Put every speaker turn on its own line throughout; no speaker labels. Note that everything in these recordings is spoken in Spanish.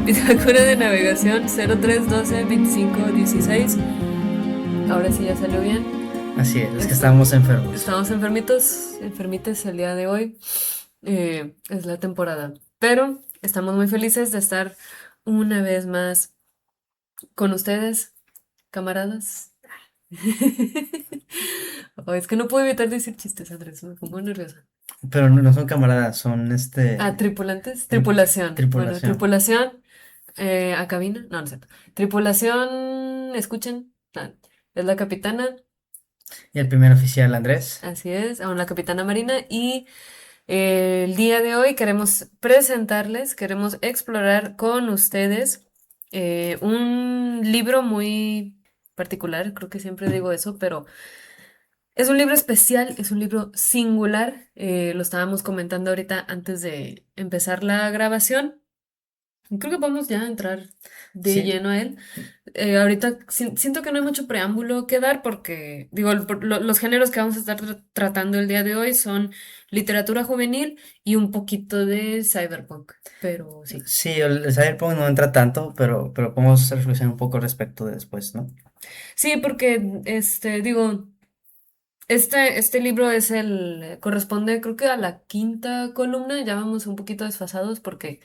Bitácora de navegación 03122516. Ahora sí ya salió bien.
Así es que
Esto-
estábamos enfermos.
Estamos enfermitos, enfermites el día de hoy. Es la temporada. Pero estamos muy felices de estar una vez más con ustedes, camaradas. Oh, es que no puedo evitar decir chistes, Andrés, me pongo nerviosa.
Pero no son camaradas, son
Tripulantes,
tri-
tripulación. Bueno,
tripulación.
tripulación. A cabina, no, no es cierto. Tripulación, escuchen. Es la capitana,
Y el primer oficial, Andrés.
así es, aún la capitana Marina. Y el día de hoy queremos presentarles, queremos explorar con ustedes un libro muy particular, creo que siempre digo eso, pero es un libro especial, es un libro singular. Lo estábamos comentando ahorita antes de empezar la grabación. Creo que podemos ya entrar de
Sí,
lleno a él. Ahorita siento que no hay mucho preámbulo que dar porque, digo, los géneros que vamos a estar tratando el día de hoy son literatura juvenil y un poquito de cyberpunk, pero sí.
sí, el Cyberpunk no entra tanto, pero podemos reflexionar un poco al respecto de después, ¿no?
Sí, porque, digo, este libro es corresponde creo que a la quinta columna, ya vamos un poquito desfasados porque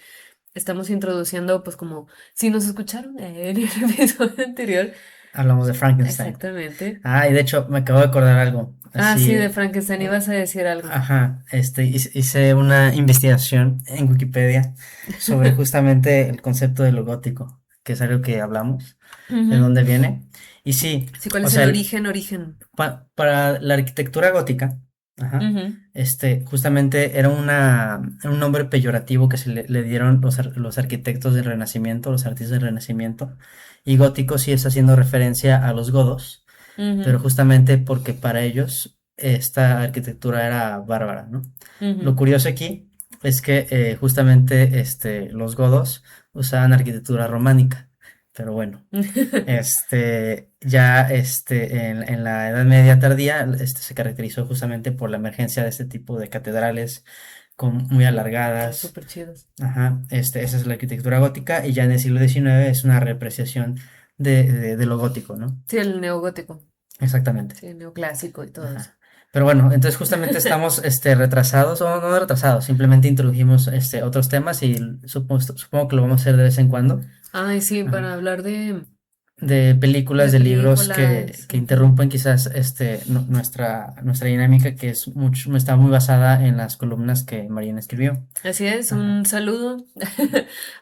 estamos introduciendo, pues como, si nos escucharon en el episodio anterior,
Hablamos de Frankenstein.
exactamente.
Ah, y de hecho me acabo de acordar algo.
Ah,
Así,
sí, de Frankenstein,
uh,
ibas a decir algo.
ajá, hice una investigación en Wikipedia sobre justamente el concepto de lo gótico, que es algo que hablamos, de
Ujú.
dónde viene. Y sí,
Sí, ¿cuál
o
es el
sea,
origen?
para la arquitectura gótica, ajá,
Ujú,
justamente era un nombre peyorativo que le dieron los arquitectos del Renacimiento, los artistas del Renacimiento, y gótico sí está haciendo referencia a los godos, pero
ujú,
justamente porque para ellos esta arquitectura era bárbara, ¿no? Lo
ujú.
curioso aquí es que justamente los godos usaban arquitectura románica, pero bueno. En la Edad Media tardía, se caracterizó justamente por la emergencia de este tipo de catedrales muy
Están
alargadas.
súper chidos.
Ajá, esa es la arquitectura gótica y ya en el siglo XIX es una reapreciación de lo gótico, ¿no?
Sí, el neogótico.
Exactamente.
Sí, el neoclásico y todo eso.
Ajá. Pero bueno, entonces justamente estamos retrasados, o no retrasados, simplemente introdujimos otros temas y supongo que lo vamos a hacer de vez en cuando.
Ay, sí,
Ajá.
para hablar
De películas,
de
de libros
películas.
que
Ujú.
interrumpen quizás nuestra dinámica que está muy basada en las columnas que Mariana escribió.
Así es,
Ajá.
un saludo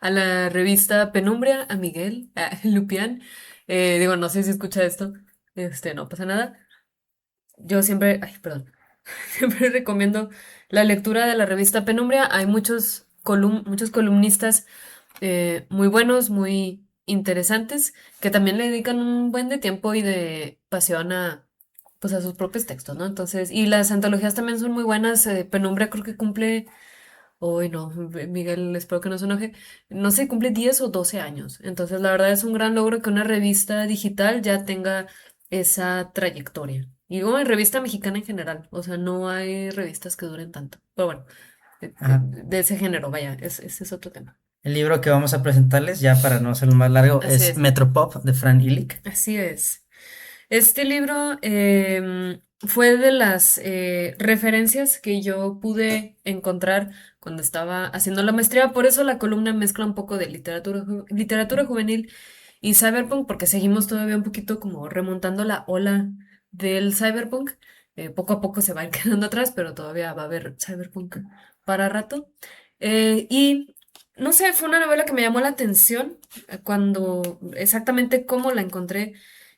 a la revista Penumbra, a Miguel, a Lupián. Digo, no sé si escucha esto. No pasa nada. Yo siempre, ay, perdón. Siempre recomiendo la lectura de la revista Penumbra. Hay muchos columnistas muy buenos, muy interesantes, que también le dedican un buen de tiempo y de pasión pues a sus propios textos, ¿no? Entonces, y las antologías también son muy buenas. Penumbra creo que cumple, hoy no, Miguel, espero que no se enoje, no sé, cumple 10 o 12 años. Entonces, la verdad es un gran logro que una revista digital ya tenga esa trayectoria. Y digo, en revista mexicana en general, o sea, no hay revistas que duren tanto. Pero bueno,
Ajá.
de ese género, vaya, ese es otro tema.
El libro que vamos a presentarles, ya para no hacerlo más largo,
Así
es
es,
Metropop de Frank Illich.
así es. Este libro fue de las referencias que yo pude encontrar cuando estaba haciendo la maestría, por eso la columna mezcla un poco de literatura juvenil y cyberpunk, porque seguimos todavía un poquito como remontando la ola del cyberpunk. Poco a poco se va a ir quedando atrás, pero todavía va a haber cyberpunk para rato. Y no sé, fue una novela que me llamó la atención cuando exactamente cómo la encontré.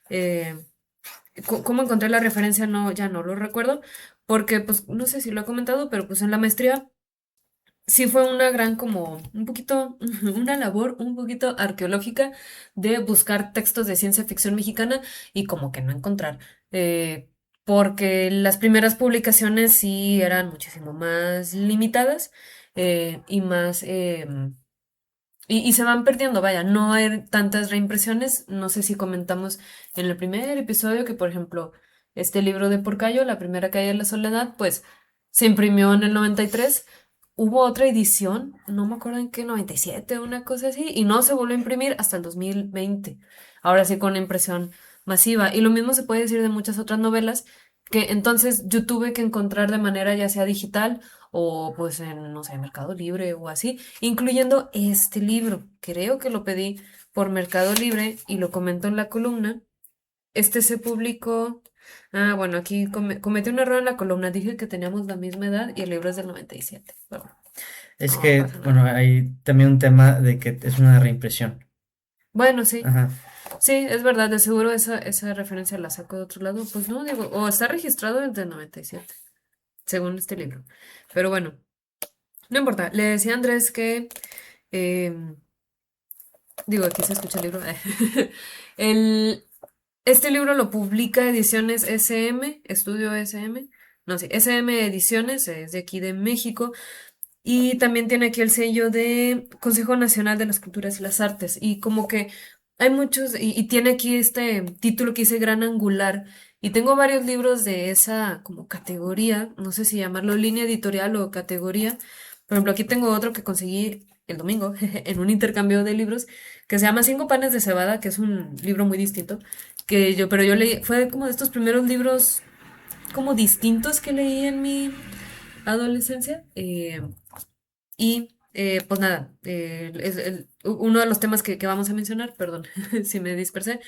eh, ¿Cómo encontré la referencia? No, ya no lo recuerdo, porque pues no sé si lo he comentado, pero pues en la maestría sí fue una gran como un poquito, una labor un poquito arqueológica de buscar textos de ciencia ficción mexicana y como que no encontrar, porque las primeras publicaciones sí eran muchísimo más limitadas y más... y se van perdiendo, vaya, no hay tantas reimpresiones. No sé si comentamos en el primer episodio que, por ejemplo, este libro de Porcayo, La primera calle de la soledad, pues se imprimió en el 93, hubo otra edición, no me acuerdo en qué, 97, una cosa así, y no se volvió a imprimir hasta el 2020. Ahora sí con impresión masiva. Y lo mismo se puede decir de muchas otras novelas, que entonces yo tuve que encontrar de manera ya sea digital o pues en, no sé, Mercado Libre o así, incluyendo este libro. Creo que lo pedí por Mercado Libre y lo comento en la columna. Este se publicó. Ah, bueno, aquí cometí un error en la columna. Dije que teníamos la misma edad y el libro es del 97. Pero bueno,
Es
no
que,
pasa
bueno,
nada.
hay también un tema de que es una reimpresión.
Bueno, sí.
Ajá.
Sí, es verdad. De seguro esa referencia la saco de otro lado. Pues no, digo, o está registrado desde el 97, según este libro. Pero bueno, no importa. Le decía a Andrés que. em, digo, aquí se escucha el libro. El, Este libro lo publica Ediciones SM, Estudio SM. No sé, SM Ediciones, es de aquí de México. Y también tiene aquí el sello de Consejo Nacional de las Culturas y las Artes. Y como que hay muchos, y tiene aquí este título que dice Gran Angular. Y tengo varios libros de esa como categoría, no sé si llamarlo línea editorial o categoría. Por ejemplo, aquí tengo otro que conseguí el domingo en un intercambio de libros que se llama Cinco panes de cebada, que es un libro muy distinto, pero yo leí, fue como de estos primeros libros como distintos que leí en mi adolescencia. Pues nada, uno de los temas que vamos a mencionar, perdón si me dispersé,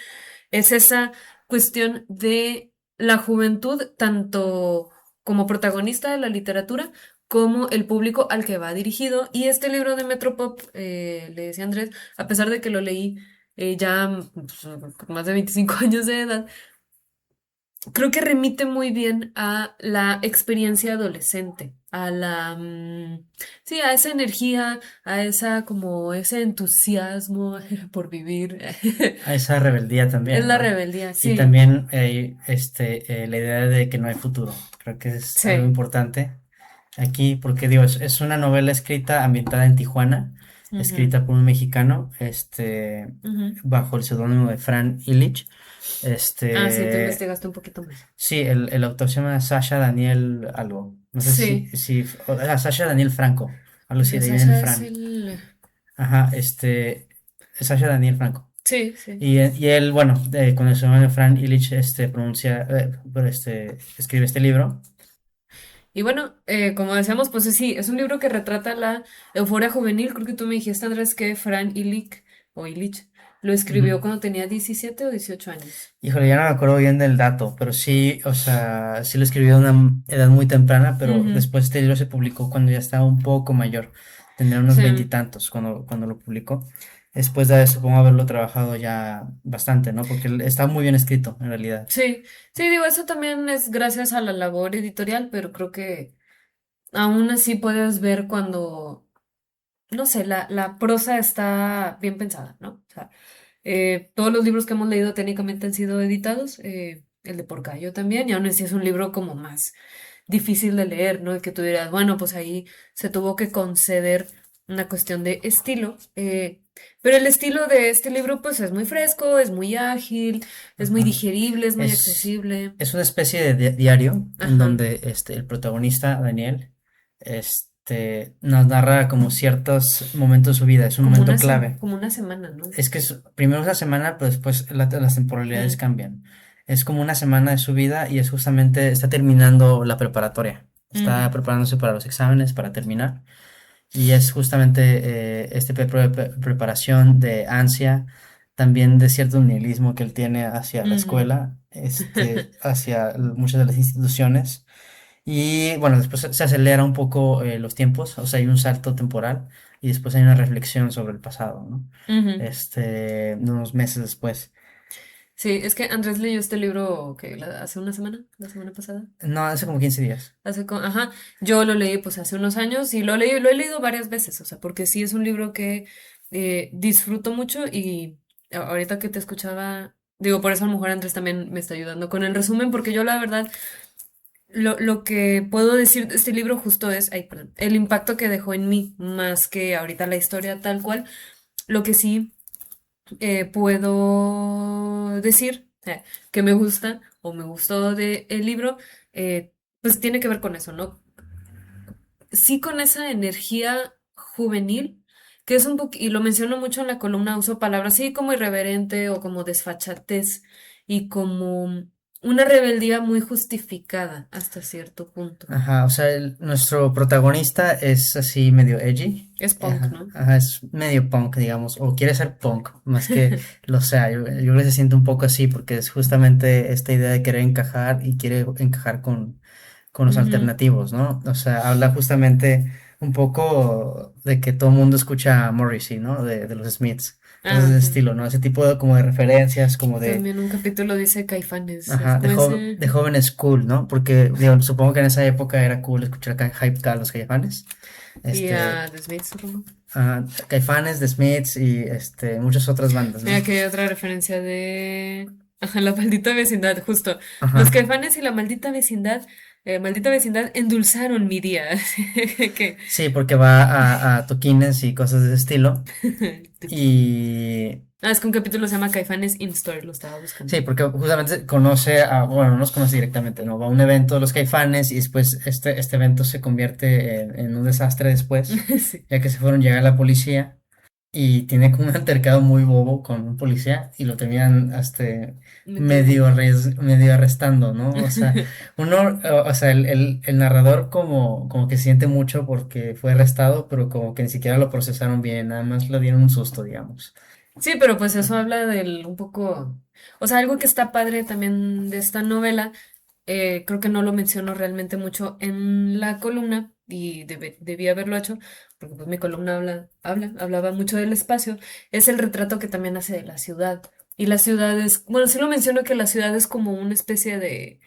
es esa cuestión de la juventud, tanto como protagonista de la literatura, como el público al que va dirigido. Y este libro de Metropop, le decía Andrés, a pesar de que lo leí ya pues, con más de 25 años de edad, creo que remite muy bien a la experiencia adolescente, sí, a esa energía, a esa como ese entusiasmo por vivir.
A esa rebeldía
Es
también,
la
¿no?
rebeldía,
Y
sí,
también la idea de que no hay futuro. Creo que es algo
sí.
importante aquí, porque digo, es una novela escrita ambientada en Tijuana,
Ujú,
escrita por un mexicano,
ujú.
bajo el seudónimo de Fran Illich.
Ah, sí, tú
Este,
investigaste un poquito más.
sí, el autor se llama Sasha Daniel algo. No sé
Sí,
Sasha Daniel Franco, algo
el
así,
de
de ahí viene el
Sasha es
Fran.
el...
Ajá, Sasha Daniel Franco.
Sí, sí.
Y él, bueno, con el seudónimo de Fran Illich, escribe este libro.
Y bueno, como decíamos, pues sí, es un libro que retrata la euforia juvenil. Creo que tú me dijiste, Andrés, que Fran Illich, o Illich, lo
Ujú.
escribió cuando tenía 17 o 18 años.
Híjole, ya no me acuerdo bien del dato, pero sí, o sea, sí lo escribió a una edad muy temprana, pero
Ujú,
después este libro se publicó cuando ya estaba un poco mayor, tendría unos
sí,
veintitantos cuando lo publicó. Después de eso, supongo haberlo trabajado ya bastante, ¿no? Porque está muy bien escrito, en realidad.
sí, sí, digo, eso también es gracias a la labor editorial, pero creo que aún así puedes ver cuando, no sé, la prosa está bien pensada, ¿no? O sea, todos los libros que hemos leído técnicamente han sido editados, el de Porcayo también, y aún así es un libro como más difícil de leer, ¿no? Y que tú dirás, bueno, pues ahí se tuvo que conceder una cuestión de estilo, pero el estilo de este libro pues es muy fresco, es muy ágil, es muy
Ajá.
digerible, es muy
Es,
accesible.
es una especie de diario en
Ajá.
donde el protagonista, Daniel, nos narra como ciertos momentos de su vida, es un momento clave.
Como una semana, ¿no?
Es que primero es la semana, pero después las temporalidades
Mm,
cambian. Es como una semana de su vida y es justamente, está terminando la preparatoria. Está
ujú,
preparándose para los exámenes, para terminar. Y es justamente preparación de ansia, también de cierto nihilismo que él tiene hacia la
ujú.
escuela, hacia muchas de las instituciones. Y bueno, después se acelera un poco los tiempos, o sea, hay un salto temporal y después hay una reflexión sobre el pasado, ¿no?
Ujú.
Unos meses después.
Sí, es que Andrés leyó este libro que hace una semana, la semana pasada.
No, hace como 15 días.
Ajá, yo lo leí pues hace unos años y lo he leído varias veces, o sea, porque sí es un libro que disfruto mucho y ahorita que te escuchaba, digo, por eso a lo mejor Andrés también me está ayudando con el resumen, porque yo la verdad, lo que puedo decir de este libro justo es, ay, perdón, el impacto que dejó en mí, más que ahorita la historia tal cual, lo que sí puedo decir que me gusta o me gustó del libro, pues tiene que ver con eso, ¿no? sí con esa energía juvenil, que es un poco, y lo menciono mucho en la columna, uso palabras así como irreverente o como desfachatez y como una rebeldía muy justificada hasta cierto punto.
Ajá, o sea, nuestro protagonista es así medio edgy.
Es punk,
Ajá,
¿no?
ajá, es medio punk, digamos, o quiere ser punk, más que lo sea. Yo creo que se siente un poco así porque es justamente esta idea de querer encajar y quiere encajar con los
Ujú.
alternativos, ¿no? O sea, habla justamente un poco de que todo el mundo escucha a Morrissey, ¿no? De los Smiths, cosas
Ah,
de ese
sí.
estilo, ¿no? Ese tipo de, como de referencias, como de,
También un capítulo dice Caifanes, así
ajá,
como ese.
de jóvenes cool, ¿no? Porque, digo, supongo que en esa época era cool escuchar Hype a los Caifanes,
Y
este,
a The Smiths, supongo.
Caifanes, The Smiths y, muchas otras bandas,
Mira
¿no?
que hay otra referencia de ajá, la maldita vecindad, justo. Los
Ajá.
Caifanes y la maldita vecindad endulzaron mi día. Que
Sí, porque va a toquines y cosas de ese estilo. Y
es que un capítulo se llama Caifanes in Store, lo estaba buscando.
sí, porque justamente conoce a, bueno, no los conoce directamente, ¿no? Va a un evento de los Caifanes y después este evento se convierte en un desastre después,
Sí.
ya que se fueron, llega la policía y tiene como un altercado muy bobo con un policía y lo terminan hasta
Metiendo.
medio arrestando, ¿no? O sea, o sea, el narrador como que siente mucho porque fue arrestado, pero como que ni siquiera lo procesaron bien, nada más le dieron un susto, digamos.
Sí, pero pues eso habla del un poco, o sea, algo que está padre también de esta novela, creo que no lo menciono realmente mucho en la columna y debí haberlo hecho, porque pues mi columna hablaba mucho del espacio, es el retrato que también hace de la ciudad. Y la ciudad es, bueno, sí lo menciono que la ciudad es como una especie de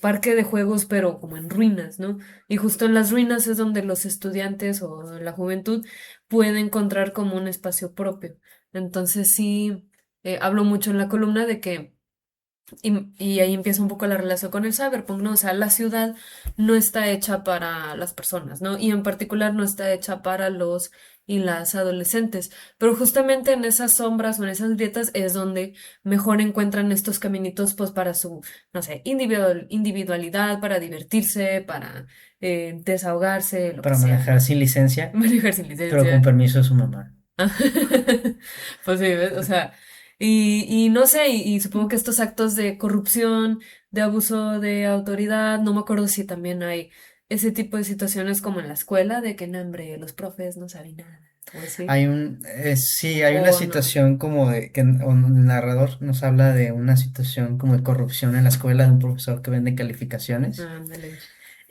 parque de juegos, pero como en ruinas, ¿no? Y justo en las ruinas es donde los estudiantes o la juventud pueden encontrar como un espacio propio. Entonces sí, hablo mucho en la columna de que y ahí empieza un poco la relación con el cyberpunk, ¿no? O sea, la ciudad no está hecha para las personas, ¿no? Y en particular no está hecha para los y las adolescentes. Pero justamente en esas sombras o en esas grietas es donde mejor encuentran estos caminitos, pues, para su, no sé, individualidad, para divertirse, para desahogarse, lo que
Para
sea,
manejar
¿no?
sin licencia,
Manejar sin
pero con
licencia.
permiso de su mamá.
Pues sí, ¿ves? O sea, y no sé, y supongo que estos actos de corrupción, de abuso de autoridad, no me acuerdo si también hay ese tipo de situaciones como en la escuela, de que, no, hombre, los profes no saben nada, o así,
Sí, hay una
o no.
situación como de que el narrador nos habla de una situación como de corrupción en la escuela de un profesor que vende calificaciones
Ándale.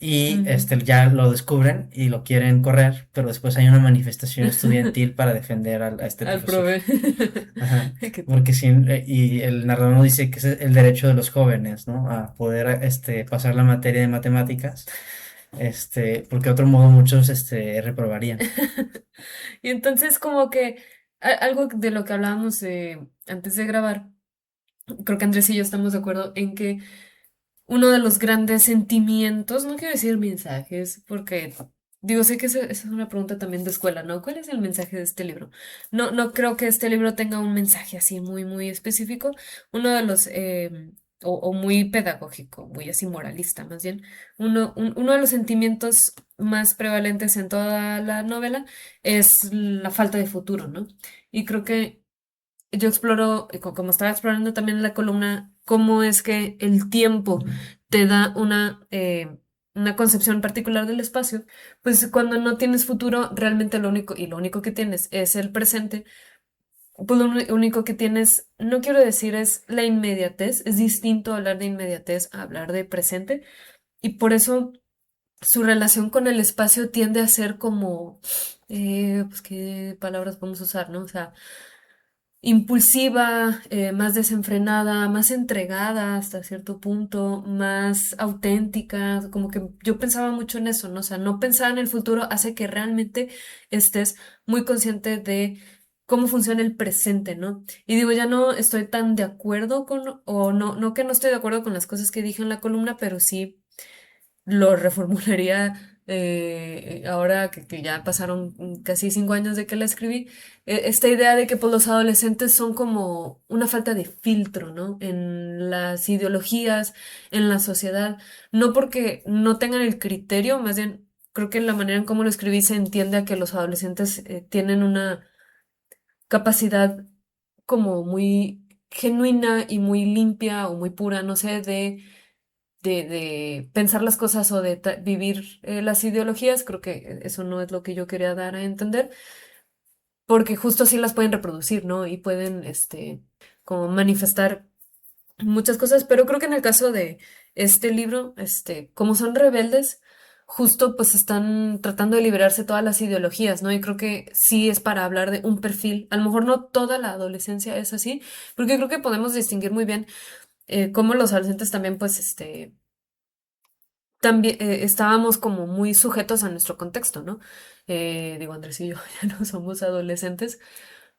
y
Ujú.
ya lo descubren y lo quieren correr, pero después hay una manifestación estudiantil para defender a este
Al
profesor.
profe.
Ajá,
Qué
porque
tonto.
si, y el narrador nos dice que es el derecho de los jóvenes, ¿no? A poder pasar la materia de matemáticas, porque de otro modo muchos reprobarían.
Y entonces como que algo de lo que hablábamos antes de grabar, creo que Andrés y yo estamos de acuerdo en que uno de los grandes sentimientos, no quiero decir mensajes, porque digo, sé que esa es una pregunta también de escuela, ¿no? ¿Cuál es el mensaje de este libro? No, no creo que este libro tenga un mensaje así muy, muy específico. Uno de los, o muy pedagógico, muy así moralista, más bien. Uno de los sentimientos más prevalentes en toda la novela es la falta de futuro, ¿no? Y creo que yo exploro, como estaba explorando también en la columna, cómo es que el tiempo te da una concepción particular del espacio, pues cuando no tienes futuro, realmente lo único que tienes es el presente, pues único que tienes, no quiero decir es la inmediatez, es distinto hablar de inmediatez a hablar de presente, y por eso su relación con el espacio tiende a ser como, pues, ¿qué palabras podemos usar, no? O sea, impulsiva, más desenfrenada, más entregada hasta cierto punto, más auténtica, como que yo pensaba mucho en eso, ¿no? O sea, no pensar en el futuro hace que realmente estés muy consciente de cómo funciona el presente, ¿no? Y digo, ya no estoy tan de acuerdo con, o no, no que no estoy de acuerdo con las cosas que dije en la columna, pero sí lo reformularía ahora que ya pasaron casi 5 años de que la escribí, esta idea de que pues, los adolescentes son como una falta de filtro, ¿no? En las ideologías, en la sociedad, no porque no tengan el criterio, más bien creo que la manera en cómo lo escribí se entiende a que los adolescentes tienen una capacidad como muy genuina y muy limpia o muy pura, no sé, de pensar las cosas o de vivir las ideologías. Creo que eso no es lo que yo quería dar a entender, porque justo así las pueden reproducir, ¿no? Y pueden, como manifestar muchas cosas, pero creo que en el caso de este libro, como son rebeldes, justo pues están tratando de liberarse todas las ideologías, ¿no? Y creo que sí es para hablar de un perfil, a lo mejor no toda la adolescencia es así, porque creo que podemos distinguir muy bien cómo los adolescentes también pues también estábamos como muy sujetos a nuestro contexto, ¿no? Digo, Andrés y yo ya no somos adolescentes,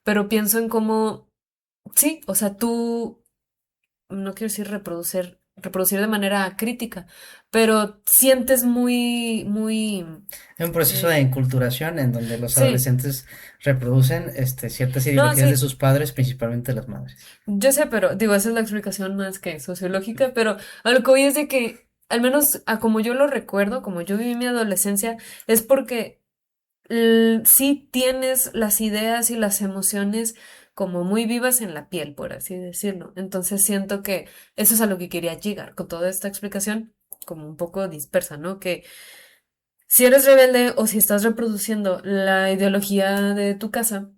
pero pienso en cómo, sí, o sea, tú no quiero decir reproducir de manera crítica, pero sientes muy,
Es un proceso de
eh,
enculturación en donde los
sí,
adolescentes reproducen ciertas
no,
ideologías de
sí,
sus padres, principalmente las madres.
yo sé, pero digo, esa es la explicación más que sociológica, pero a lo que voy es de que, al menos a como yo lo recuerdo, como yo viví mi adolescencia, es porque sí tienes las ideas y las emociones como muy vivas en la piel, por así decirlo. Entonces siento que eso es a lo que quería llegar con toda esta explicación, como un poco dispersa, ¿no? Que si eres rebelde o si estás reproduciendo la ideología de tu casa,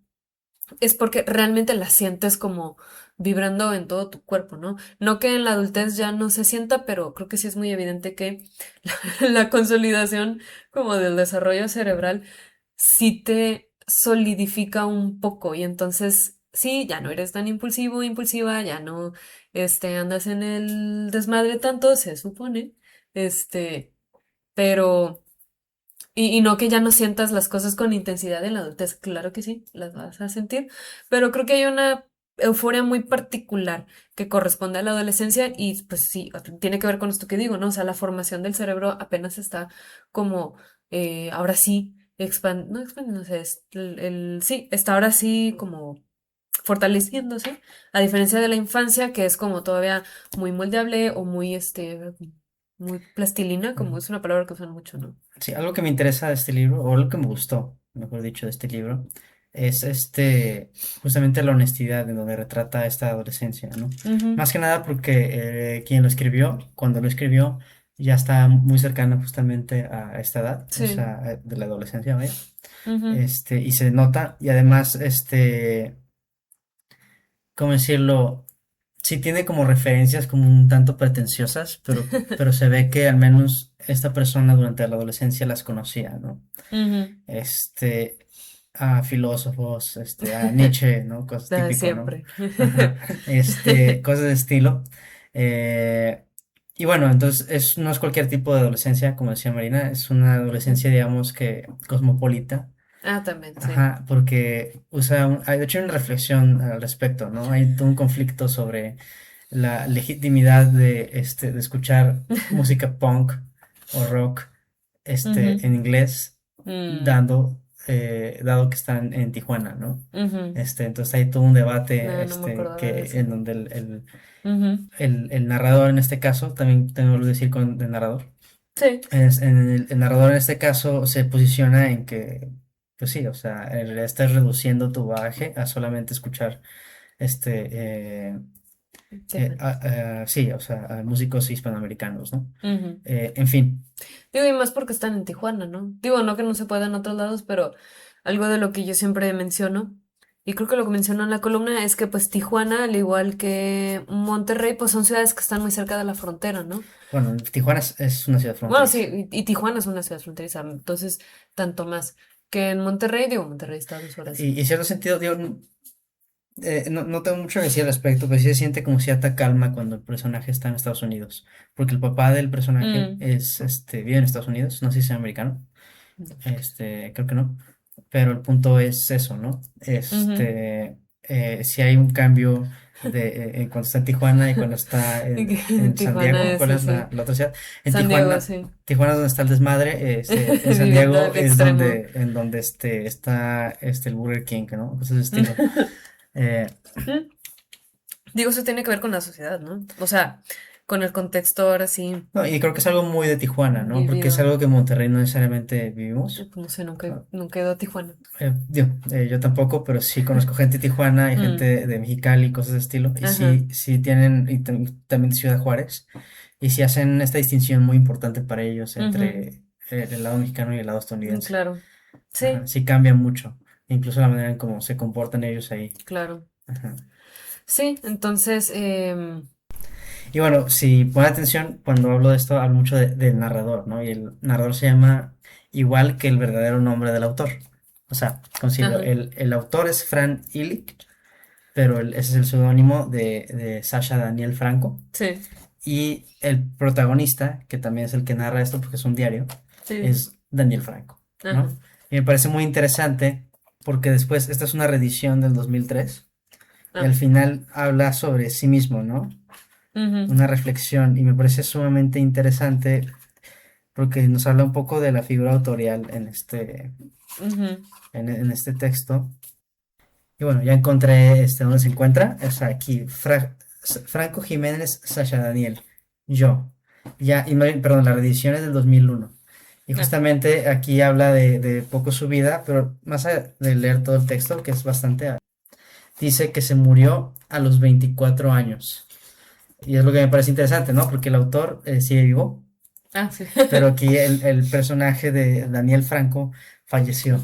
es porque realmente la sientes como vibrando en todo tu cuerpo, ¿no? No que en la adultez ya no se sienta, pero creo que sí es muy evidente que la consolidación como del desarrollo cerebral sí te solidifica un poco y entonces sí, ya no eres tan impulsivo, impulsiva, ya no andas en el desmadre tanto, se supone, pero y no que ya no sientas las cosas con intensidad en la adultez, claro que sí, las vas a sentir, pero creo que hay una euforia muy particular que corresponde a la adolescencia y pues sí, tiene que ver con esto que digo, ¿no? O sea, la formación del cerebro apenas está como, ahora sí, no expandiéndose, sí, está ahora sí como fortaleciéndose, a diferencia de la infancia, que es como todavía muy moldeable o muy, muy plastilina, como
Ujú.
es una palabra que usan mucho, ¿no?
Sí, algo que me interesa de este libro, o algo que me gustó, mejor dicho, de este libro, es justamente la honestidad en donde retrata esta adolescencia, ¿no?
Ujú,
Más que nada porque quien lo escribió, cuando lo escribió, ya está muy cercano justamente a esta edad, o
sí,
sea, de la adolescencia, vaya.
ujú,
Y se nota, y además, ¿cómo decirlo? Sí tiene como referencias como un tanto pretenciosas, pero se ve que al menos esta persona durante la adolescencia las conocía, ¿no?
ujú.
Este, a filósofos, a Nietzsche, ¿no? Cosas
La de
típico, ¿no?
siempre.
Ajá, cosas de estilo. Eh, y bueno, entonces no es cualquier tipo de adolescencia, como decía Marina, es una adolescencia, digamos que cosmopolita.
Ah, también, sí.
Ajá, porque hay de hecho una reflexión al respecto, ¿no? Hay todo un conflicto sobre la legitimidad de escuchar música punk o rock,
Ujú,
en inglés,
mm,
dado que están en Tijuana, ¿no?
ujú.
Entonces hay todo un debate,
No, no me acordaba de eso.
en donde
Ujú,
el narrador en este caso, también tengo que decir con el narrador,
sí,
el narrador en este caso se posiciona en que, pues sí, o sea, en realidad estás reduciendo tu bagaje a solamente escuchar, este, eh,
temas.
sí, o sea, a músicos hispanoamericanos, ¿no?
Ujú.
En fin,
Digo, y más porque están en Tijuana, ¿no? Digo, no que no se pueda en otros lados, pero algo de lo que yo siempre menciono, y creo que lo que menciono en la columna, es que pues Tijuana, al igual que Monterrey, pues son ciudades que están muy cerca de la frontera, ¿no?
bueno, Tijuana es una ciudad
Bueno,
fronteriza.
sí, y Tijuana es una ciudad fronteriza, entonces tanto más que en Monterrey, digo, Monterrey está a 2 horas.
Y en cierto sentido, digo, no tengo mucho que decir al respecto, pero sí se siente como cierta calma cuando el personaje está en Estados Unidos, porque el papá del personaje
Mm,
vive en Estados Unidos, no sé si es americano. Creo que no. Pero el punto es eso, ¿no?
ujú,
si hay un cambio en cuando está en Tijuana y cuando está en San
Tijuana
Diego. ¿Cuál
es
es
sí.
la otra ciudad? En
San Diego,
Tijuana,
sí.
Tijuana es donde está el desmadre, en San
Viviendo
Diego
al
es
extremo.
donde está el Burger King, ¿no? Cosas de estilo. Eh,
Digo, eso tiene que ver con la sociedad, ¿no? O sea, con el contexto ahora sí
no, y creo que es algo muy de Tijuana, ¿no? Porque es
vivido.
algo que en Monterrey no necesariamente vivimos.
No sé,
Ah,
nunca he ido a Tijuana.
yo tampoco, pero sí conozco gente de Tijuana y
Mm,
gente de Mexicali, cosas de estilo, y
ajá,
sí tienen, y también de Ciudad Juárez, y sí hacen esta distinción muy importante para ellos
ujú,
entre el lado mexicano y el lado estadounidense.
claro.
Ajá,
Sí,
sí cambia mucho, incluso la manera en cómo se comportan ellos ahí.
claro.
Ajá.
Sí, entonces,
Y bueno, si ponen atención, cuando hablo de esto, hablo mucho del narrador, ¿no? Y el narrador se llama igual que el verdadero nombre del autor. O sea, considero,
ajá,
el autor es Fran Illich, pero ese es el seudónimo de Sasha Daniel Franco.
sí,
Y el protagonista, que también es el que narra esto porque es un diario,
sí,
es Daniel Franco,
ajá,
¿no? Y me parece muy interesante porque después, esta es una reedición del 2003 y
ah,
al final habla sobre sí mismo, ¿no?
ujú,
Una reflexión y me parece sumamente interesante porque nos habla un poco de la figura autorial
ujú,
en este texto. Y bueno, ya encontré dónde se encuentra. Es aquí, Franco Jiménez Sasha Daniel. Yo. Ya, y perdón, la reedición es del 2001. Y
ah,
justamente aquí habla de poco su vida, pero más allá de leer todo el texto, que es bastante, dice que se murió a los 24 años. Y es lo que me parece interesante, ¿no? Porque el autor sigue vivo,
ah, sí.
pero aquí el personaje de Daniel Franco falleció.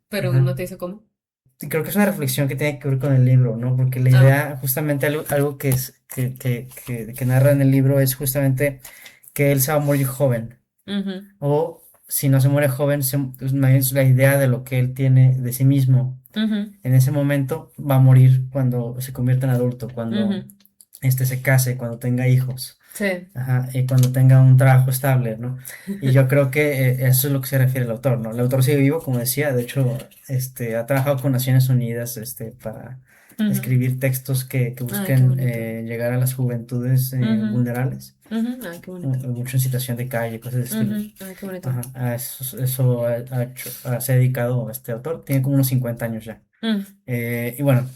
Pero
Ajá.
no te dice cómo.
Y creo que es una reflexión que tiene que ver con el libro, ¿no? Porque la
Ah,
idea, justamente algo que narra en el libro es justamente que él se va a morir joven.
ujú,
O si no se muere joven, pues, más bien es la idea de lo que él tiene de sí mismo.
ujú,
En ese momento va a morir cuando se convierta en adulto, cuando
ujú,
se case, cuando tenga hijos.
sí,
Ajá, y cuando tenga un trabajo estable, ¿no? Y yo creo que eso es lo que se refiere el autor, ¿no? El autor sigue vivo, como decía, de hecho, ha trabajado con Naciones Unidas, para
ujú.
escribir textos que
Ay, qué
busquen
bonito.
llegar a las juventudes
Ujú,
vulnerables,
ujú, ay, qué bonito.
mucho en situación de calle, cosas de estilo.
Ujú, ay, qué bonito.
Ajá, eso se ha dedicado este autor, tiene como unos 50 años ya.
Mm,
Y bueno.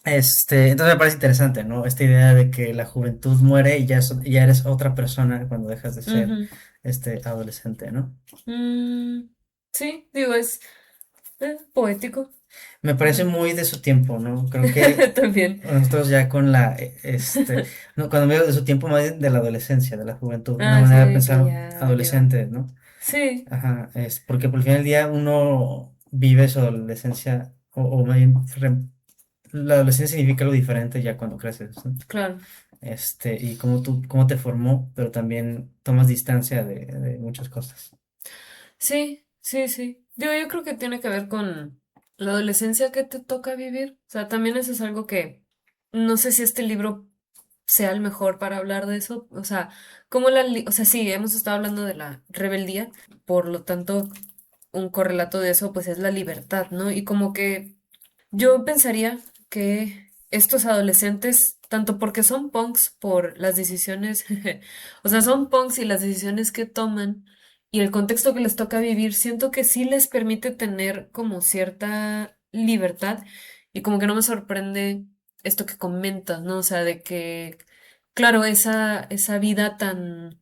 Entonces me parece interesante, ¿no? Esta idea de que la juventud muere y ya eres otra persona cuando dejas de ser
ujú.
adolescente, ¿no?
Mm, sí, digo, es poético.
Me parece
Mm.
muy de su tiempo, ¿no? Creo que
También.
nosotros ya con no, cuando me digo de su tiempo, más bien de la adolescencia, de la juventud, una
Ah, sí,
manera de
de que
pensar
ya valió.
adolescente, ¿no?
Sí,
Ajá, porque por el final del día uno vive su adolescencia, o más bien, la adolescencia significa algo diferente ya cuando creces, ¿no?
claro.
Y cómo te formó, pero también tomas distancia de muchas cosas.
Sí, sí, sí. Digo, yo creo que tiene que ver con la adolescencia que te toca vivir. O sea, también eso es algo que no sé si este libro sea el mejor para hablar de eso. O sea, o sea, sí, hemos estado hablando de la rebeldía, por lo tanto, un correlato de eso, pues es la libertad, ¿no? Y como que yo pensaría que estos adolescentes, tanto porque son punks por las decisiones, o sea, son punks y las decisiones que toman y el contexto que les toca vivir, siento que sí les permite tener como cierta libertad y como que no me sorprende esto que comentas, ¿no? O sea, de que, claro, esa vida tan,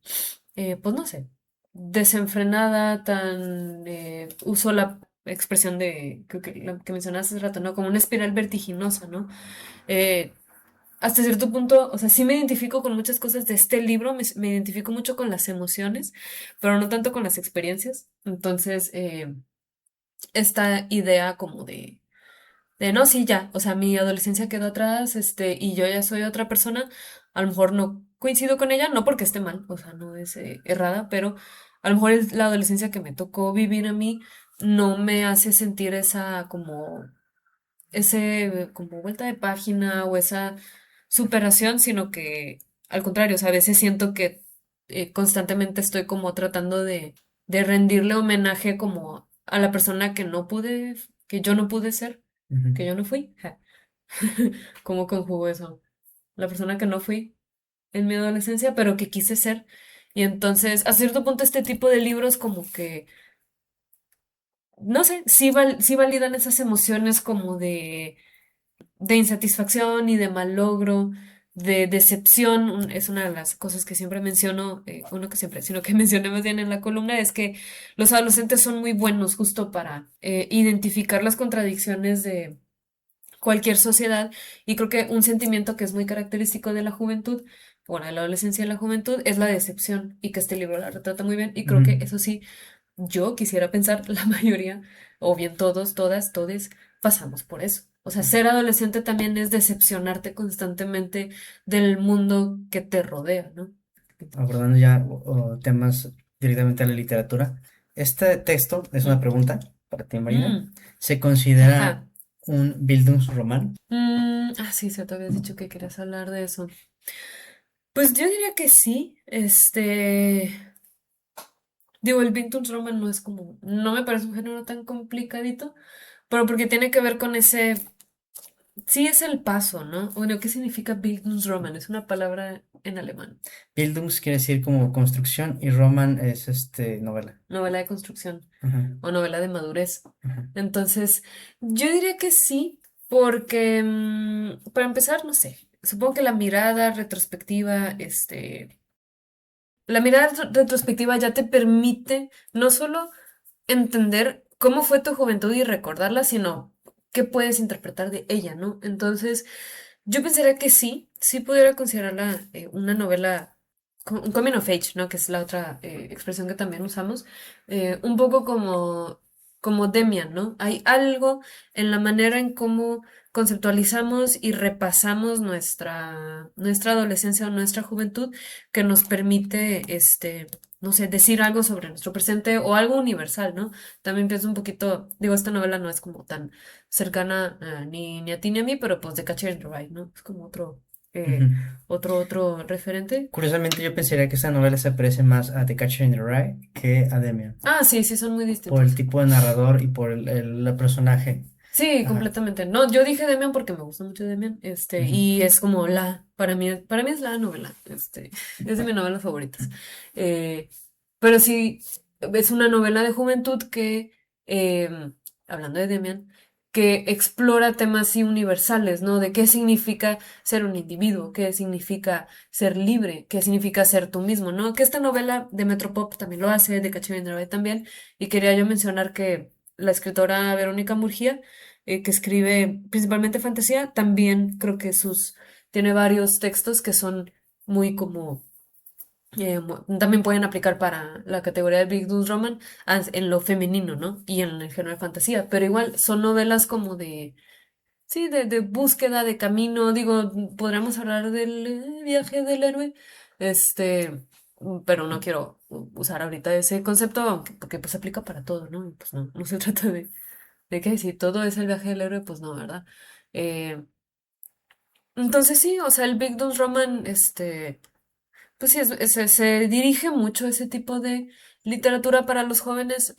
pues no sé, desenfrenada, tan, uso la expresión de, creo que la que mencionaste hace rato, ¿no? Como una espiral vertiginosa, ¿no? Eh, hasta cierto punto, o sea, sí me identifico con muchas cosas de este libro, me identifico mucho con las emociones, pero no tanto con las experiencias. Entonces, esta idea como de no, sí, ya, o sea, mi adolescencia quedó atrás, y yo ya soy otra persona, a lo mejor no coincido con ella, no porque esté mal, o sea, no es errada, pero a lo mejor la adolescencia que me tocó vivir a mí no me hace sentir esa como, como vuelta de página o esa superación, sino que al contrario, o sea, a veces siento que constantemente estoy como tratando de rendirle homenaje como a la persona que no pude, que yo no pude ser,
Ujú.
que yo no fui. Ja. ¿Cómo conjugo eso? La persona que no fui en mi adolescencia, pero que quise ser. Y entonces, a cierto punto, este tipo de libros como que, no sé, sí validan esas emociones como de insatisfacción y de malogro, de decepción. Es una de las cosas que siempre menciono, uno que siempre, sino que mencioné más bien en la columna, es que los adolescentes son muy buenos justo para identificar las contradicciones de cualquier sociedad y creo que un sentimiento que es muy característico de la juventud, bueno, de la adolescencia y la juventud, es la decepción y que este libro la retrata muy bien y creo que
Ujú.
eso sí, yo quisiera pensar la mayoría, o bien todos, todas, todes, pasamos por eso. O sea, ser adolescente también es decepcionarte constantemente del mundo que te rodea, ¿no?
Abordando ya temas directamente a la literatura. Este texto es una
Mm,
pregunta para ti, Marina.
mm,
¿Se considera
ajá.
un Bildungsroman?
Sí, sí, te habías dicho que querías hablar de eso. Pues yo diría que sí. Digo, el Bildungsroman no es como, no me parece un género tan complicadito, pero porque tiene que ver con ese, sí es el paso, ¿no? Bueno, ¿qué significa Bildungsroman? Es una palabra en alemán,
Bildungs quiere decir como construcción y Roman es novela.
novela de construcción
Ajá,
o novela de madurez.
ajá.
Entonces, yo diría que sí, porque, para empezar, no sé, supongo que la mirada retrospectiva, la mirada retrospectiva ya te permite no solo entender cómo fue tu juventud y recordarla, sino qué puedes interpretar de ella, ¿no? Entonces, yo pensaría que sí, sí pudiera considerarla una novela, un coming of age, ¿no? Que es la otra expresión que también usamos, un poco como Demian, ¿no? Hay algo en la manera en cómo conceptualizamos y repasamos nuestra adolescencia o nuestra juventud que nos permite, no sé, decir algo sobre nuestro presente o algo universal, ¿no? También pienso un poquito, digo, esta novela no es como tan cercana ni a ti ni a mí, pero pues de Catcher in the Rye, ¿no? Es como
Ujú.
eh, otro referente.
Curiosamente yo pensaría que esta novela se parece más a The Catcher in the Rye que a Demian,
Ah, sí, sí, son muy
por el
distintos.
tipo de narrador y por el personaje.
Sí,
Ajá.
completamente. No, yo dije Demian porque me gusta mucho Demian,
Ujú,
y es como para mí es la novela, es de mis novelas favoritas. Eh, pero sí, es una novela de juventud que, hablando de Demian, que explora temas así universales, ¿no? De qué significa ser un individuo, qué significa ser libre, qué significa ser tú mismo, ¿no? Que esta novela de Metropop también lo hace, de Cacho también, y quería yo mencionar que la escritora Verónica Murgía, que escribe principalmente fantasía, también creo que tiene varios textos que son muy como, también pueden aplicar para la categoría de Big News Roman en lo femenino, ¿no? Y en el género de fantasía, pero igual son novelas como sí, de búsqueda, de camino, digo, podríamos hablar del viaje del héroe, pero no quiero usar ahorita ese concepto, porque pues aplica para todo, ¿no? Y, pues no se trata de que si todo es el viaje del héroe, pues no, ¿verdad? Eh, entonces sí, o sea, el Big Dogs Roman, pues sí, se dirige mucho a ese tipo de literatura para los jóvenes.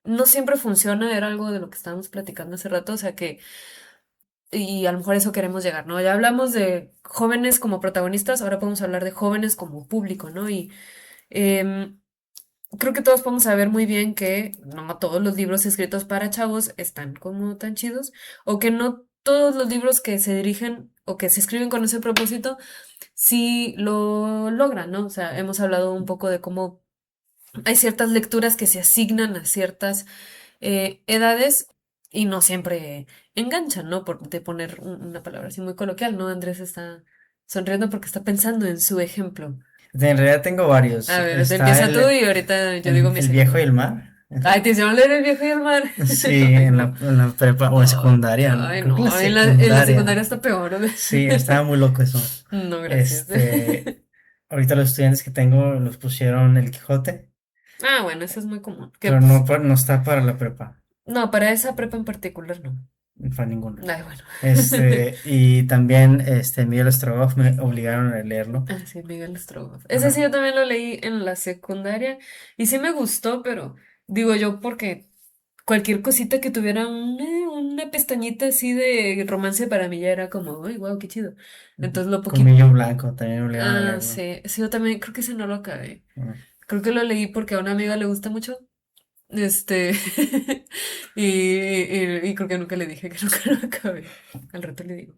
No siempre funciona, era algo de lo que estábamos platicando hace rato, o sea que, y a lo mejor eso queremos llegar, ¿no? Ya hablamos de jóvenes como protagonistas, ahora podemos hablar de jóvenes como público, ¿no? Y em, creo que todos podemos saber muy bien que no todos los libros escritos para chavos están como tan chidos, o que no todos los libros que se dirigen o que se escriben con ese propósito sí lo logran, ¿no? O sea, hemos hablado un poco de cómo hay ciertas lecturas que se asignan a ciertas edades y no siempre enganchan, ¿no? De poner una palabra así muy coloquial, ¿no? Andrés está sonriendo porque está pensando en su ejemplo.
En realidad tengo varios.
A ver, te
Está
empieza tú y ahorita yo digo mis
el viejo y
ejemplos.
el mar.
Ay, te hicieron leer El viejo y el mar.
Sí,
Ay, no.
en la prepa o en
Ay,
secundaria, ¿no?
ay,
Creo que en la
no. En la secundaria
secundaria.
está peor.
Sí, estaba muy loco eso.
No, gracias.
Este, ahorita los estudiantes que tengo los pusieron el Quijote,
Ah, bueno, eso es muy común. Que
pero
pues,
no está para la prepa,
no, para esa prepa en particular no.
para ninguna.
Ay, bueno.
Y también Miguel Strogoff me obligaron a leerlo.
Ah, sí, Miguel Strogoff. Ese sí
Ajá.
yo también lo leí en la secundaria y sí me gustó, pero digo yo porque cualquier cosita que tuviera una pestañita así de romance para mí ya era como, uy, wow, qué chido. Entonces lo poquito...
Colmillo Blanco, también me obligaron a
Ah,
leerlo.
sí, sí, yo también creo que ese no lo acabé.
Ah,
Creo que lo leí porque a una amiga le gusta mucho. Este, y creo que nunca le dije que nunca lo acabé. Al rato le digo.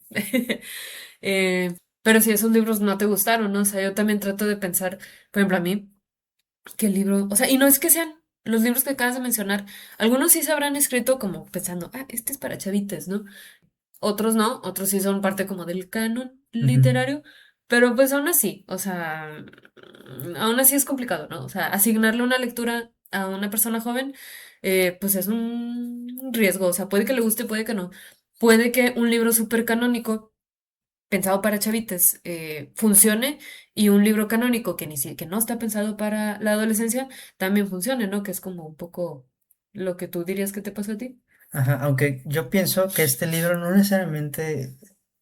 Pero si esos libros no te gustaron, ¿no? O sea, yo también trato de pensar, por ejemplo, a mí, que el libro, o sea, y no es que sean los libros que acabas de mencionar, algunos sí se habrán escrito como pensando, ah, este es para chavites, ¿no? Otros no, otros sí son parte como del canon
ujú.
literario, pero pues aún así, o sea, aún así es complicado, ¿no? O sea, asignarle una lectura a una persona joven, pues es un riesgo, o sea, puede que le guste, puede que no. Puede que un libro súper canónico, pensado para chavites, funcione y un libro canónico que no está pensado para la adolescencia también funcione, ¿no? Que es como un poco lo que tú dirías que te pasó a ti.
Ajá, aunque yo pienso que este libro no necesariamente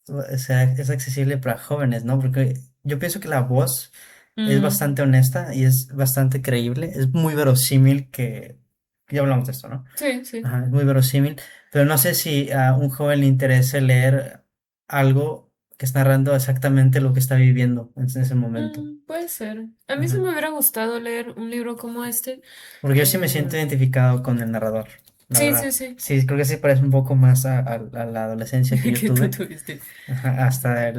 o sea, es accesible para jóvenes, ¿no? Porque yo pienso que la voz es
Mm,
bastante honesta y es bastante creíble, es muy verosímil que... Ya hablamos de esto, ¿no?
sí, sí.
Ajá, es muy verosímil, pero no sé si a un joven le interese leer algo que está narrando exactamente lo que está viviendo en ese momento.
Puede ser. A mí sí
Ajá.
me hubiera gustado leer un libro como este.
Porque yo sí me siento
Eh,
identificado con el narrador, la
sí, sí,
verdad.
sí.
Sí, creo que sí parece un poco más a la adolescencia que yo
Que tú
tuve.
tuviste
Ajá, hasta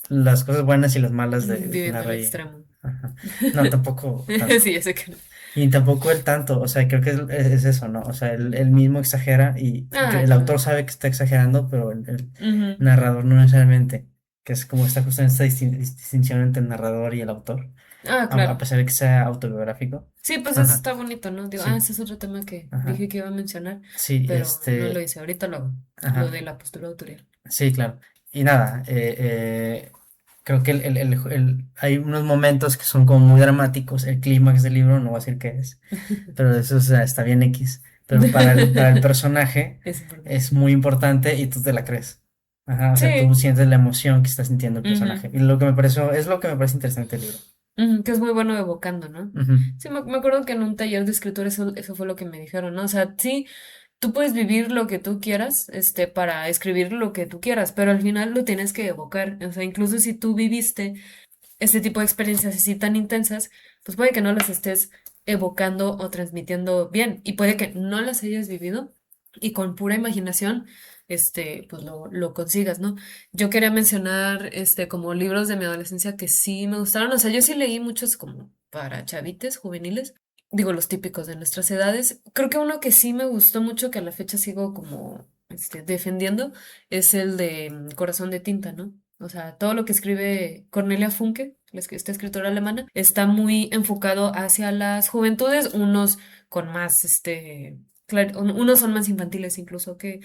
las cosas buenas y las malas de que
viviendo al
narra ella.
extremo.
Ajá. No, tampoco tanto.
Sí, ya sé que no.
Y tampoco él tanto, o sea, creo que es eso, ¿no? O sea, él mismo exagera y
Ah,
el autor
claro.
sabe que está exagerando, pero el
Ujú.
narrador no necesariamente, que es como esta justo esta distinción entre el narrador y el autor,
Ah,
a
claro.
pesar de que sea autobiográfico.
Sí, pues eso
Ajá,
está bonito, ¿no? Digo,
sí,
ese es otro tema que
ajá,
dije que iba a mencionar,
sí,
pero no lo hice. Ahorita lo hago. Lo de
ajá,
la postura autorial.
sí, claro. Y nada, creo que hay unos momentos que son como muy dramáticos, el clímax del libro, no voy a decir qué es, pero eso, o sea, está bien X. Pero para el personaje
Es importante.
es muy importante y tú te la crees. Ajá, o sea, tú
Sí.
sientes la emoción que está sintiendo el
Ujú.
personaje. Y lo que me pareció, es lo que me parece interesante del libro.
Ujú, que es muy bueno evocando, ¿no?
Ujú,
Sí, me acuerdo que en un taller de escritura eso fue lo que me dijeron, ¿no? O sea, sí, tú puedes vivir lo que tú quieras, para escribir lo que tú quieras, pero al final lo tienes que evocar. O sea, incluso si tú viviste este tipo de experiencias así tan intensas, pues puede que no las estés evocando o transmitiendo bien, y puede que no las hayas vivido y con pura imaginación, pues lo consigas, ¿no? Yo quería mencionar, como libros de mi adolescencia que sí me gustaron, o sea, yo sí leí muchos como para chavites, juveniles, digo, los típicos de nuestras edades. Creo que uno que sí me gustó mucho, que a la fecha sigo como, defendiendo, es el de Corazón de Tinta, ¿no? O sea, todo lo que escribe Cornelia Funke, esta escritora alemana, está muy enfocado hacia las juventudes, unos con más, unos son más infantiles incluso que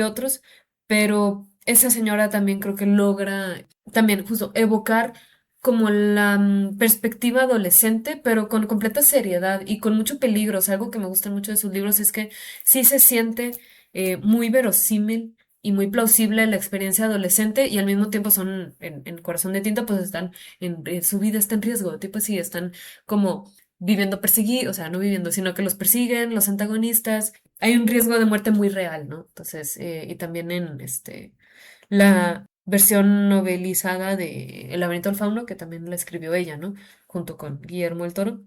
otros, pero esa señora también creo que logra también justo evocar como la perspectiva adolescente, pero con completa seriedad y con mucho peligro. O sea, algo que me gusta mucho de sus libros es que sí se siente muy verosímil y muy plausible la experiencia adolescente, y al mismo tiempo son en Corazón de Tinta, pues están su vida está en riesgo, tipo así, están como viviendo perseguidos, o sea, no viviendo, sino que los persiguen los antagonistas. Hay un riesgo de muerte muy real, ¿no? Entonces, y también en la versión novelizada de El laberinto del fauno, que también la escribió ella, ¿no? Junto con Guillermo el Toro.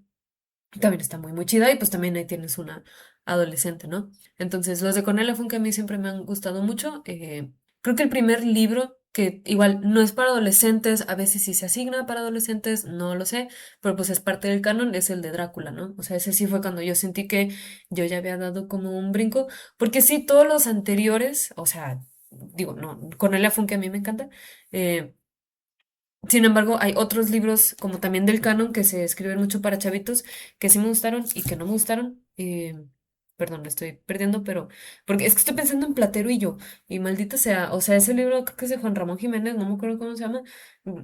También está muy, muy chida, y pues también ahí tienes una adolescente, ¿no? Entonces, los de Cornelia Funke a mí siempre me han gustado mucho. Creo que el primer libro, que igual no es para adolescentes, a veces sí se asigna para adolescentes, no lo sé, pero pues es parte del canon, es el de Drácula, ¿no? O sea, ese sí fue cuando yo sentí que yo ya había dado como un brinco, porque sí, todos los anteriores, o sea, digo, no, Cornelia Funke a mí me encanta. eh, Sin embargo, hay otros libros como también del canon que se escriben mucho para chavitos que sí me gustaron y que no me gustaron. Perdón, me estoy perdiendo, pero porque es que estoy pensando en Platero y yo, y maldita sea, o sea, ese libro creo que es de Juan Ramón Jiménez, no me acuerdo cómo se llama. mm,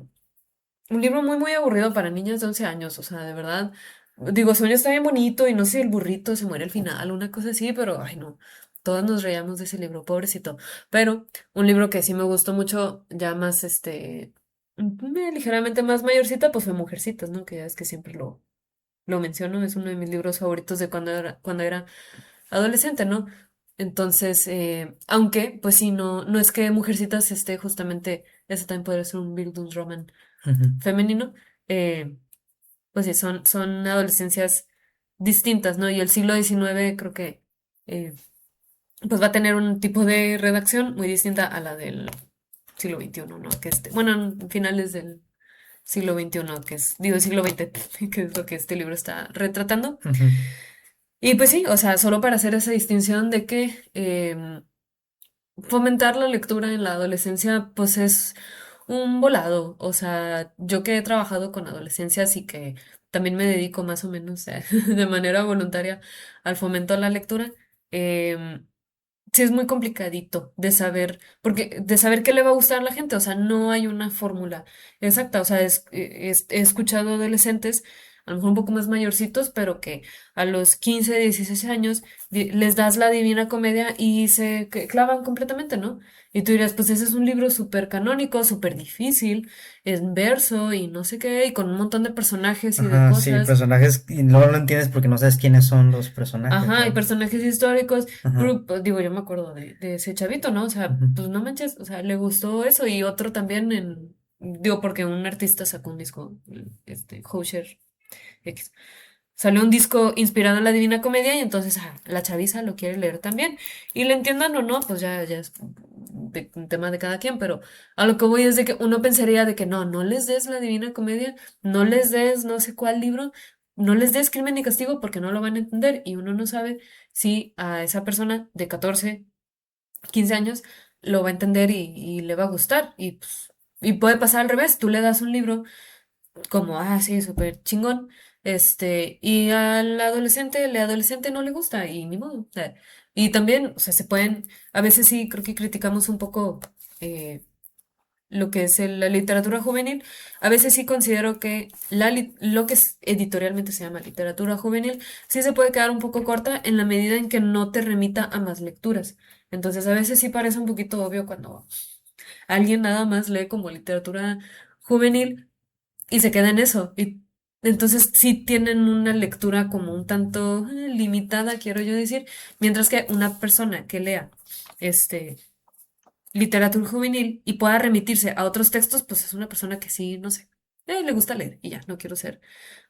Un libro muy, muy aburrido para niñas de 11 años, o sea, de verdad. Digo, sueño está bien bonito y no sé, el burrito se muere al final, una cosa así, pero ay no, todas nos reíamos de ese libro, pobrecito. Pero un libro que sí me gustó mucho, ya más, ligeramente más mayorcita, pues fue Mujercitas, ¿no? Que ya es que siempre lo menciono, es uno de mis libros favoritos de cuando era adolescente, ¿no? Entonces, aunque, pues sí, no es que Mujercitas esté justamente, eso también podría ser un Bildungsroman
Ujú,
femenino, pues sí, son adolescencias distintas, ¿no? Y el siglo XIX creo que eh, pues va a tener un tipo de redacción muy distinta a la del siglo XXI, ¿no? Bueno, en finales del siglo XXI, digo, siglo XX, que es lo que este libro está retratando.
ujú.
Y pues sí, o sea, solo para hacer esa distinción de que fomentar la lectura en la adolescencia, pues es un volado. O sea, yo que he trabajado con adolescencias y que también me dedico más o menos de manera voluntaria al fomento a la lectura, em, sí es muy complicadito de saber, porque de saber qué le va a gustar a la gente, o sea, no hay una fórmula exacta, o sea, he escuchado adolescentes, a lo mejor un poco más mayorcitos, pero que a los 15 16 años les das la Divina Comedia y clavan completamente, ¿no? Y tú dirías, pues ese es un libro súper canónico, súper difícil, en verso y no sé qué, y con un montón de personajes y de
Ajá, sí,
cosas.
personajes, y no lo entiendes porque no sabes quiénes son los personajes,
Ajá, y
¿no?
personajes históricos,
Ajá,
pero, pues, digo, yo me acuerdo de ese chavito, ¿no? O sea,
ujú.
pues no manches, o sea, le gustó eso y otro también digo, porque un artista sacó un disco, Hosher X. Salió un disco inspirado en la Divina Comedia y entonces la chaviza lo quiere leer también. Y le entiendan o no, pues ya es un tema de cada quien, pero a lo que voy es de que uno pensaría de que no les des la Divina Comedia, no les des no sé cuál libro, no les des Crimen y Castigo porque no lo van a entender y uno no sabe si a esa persona de 14 15 años lo va a entender y le va a gustar. Y puede pasar al revés, tú le das un libro como, sí, súper chingón. Y el adolescente no le gusta, y ni modo. O sea, y también, o sea, a veces sí creo que criticamos un poco eh, lo que es la literatura juvenil. A veces sí considero que lo que editorialmente se llama literatura juvenil sí se puede quedar un poco corta en la medida en que no te remita a más lecturas. Entonces, a veces sí parece un poquito obvio cuando alguien nada más lee como literatura juvenil y se queda en eso. Y entonces sí tienen una lectura como un tanto limitada, quiero yo decir, mientras que una persona que lea este literatura juvenil y pueda remitirse a otros textos, pues es una persona que sí, no sé, le gusta leer y ya, no quiero ser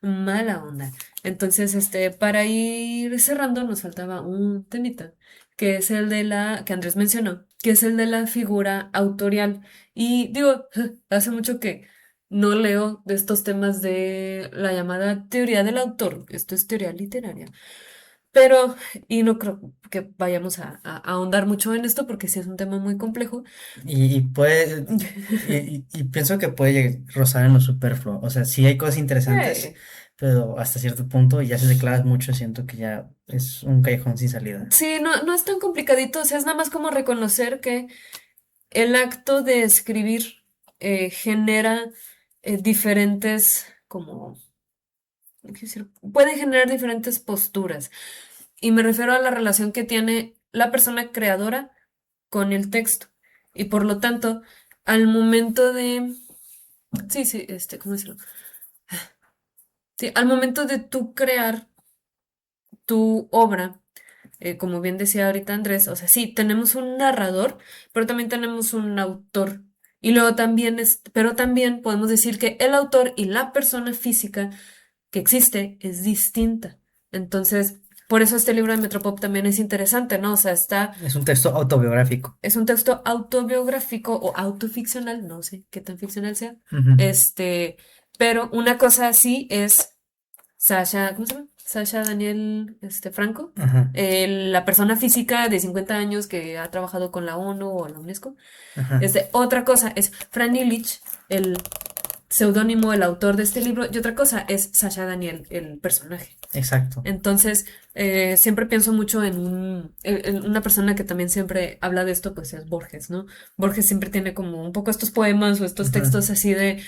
mala onda. Entonces, para ir cerrando, nos faltaba un temita, que es que Andrés mencionó, que es el de la figura autorial. Y digo, hace mucho que no leo de estos temas de la llamada teoría del autor. Esto es teoría literaria. Pero, y no creo que vayamos a ahondar mucho en esto porque sí es un tema muy complejo.
Y puede, y pienso que puede rozar en lo superfluo. O sea, sí hay cosas interesantes,
Eh,
pero hasta cierto punto, y ya si te clavas mucho, siento que ya es un callejón sin salida.
sí, no es tan complicadito, o sea, es nada más como reconocer que el acto de escribir genera diferentes, como, ¿qué decir? Puede generar diferentes posturas. Y me refiero a la relación que tiene la persona creadora con el texto. Y por lo tanto, al momento sí, ¿cómo decirlo? Sí, al momento de tú crear tu obra, como bien decía ahorita Andrés, o sea, sí, tenemos un narrador, pero también tenemos un autor. Y luego también pero también podemos decir que el autor y la persona física que existe es distinta. Entonces, por eso este libro de Metropop también es interesante, ¿no? O sea,
Es un texto autobiográfico.
es un texto autobiográfico o autoficcional, no sé qué tan ficcional sea.
Ujú.
Pero una cosa así es Sasha, ¿cómo se llama? Sasha Daniel Franco,
Ajá,
la persona física de 50 años que ha trabajado con la ONU o la UNESCO.
ajá,
Otra cosa es Fran Illich, el seudónimo, el autor de este libro, y otra cosa es Sasha Daniel, el personaje.
exacto.
Entonces, siempre pienso mucho en una persona que también siempre habla de esto, pues es Borges, ¿no? Borges siempre tiene como un poco estos poemas o estos
Ujú.
textos así de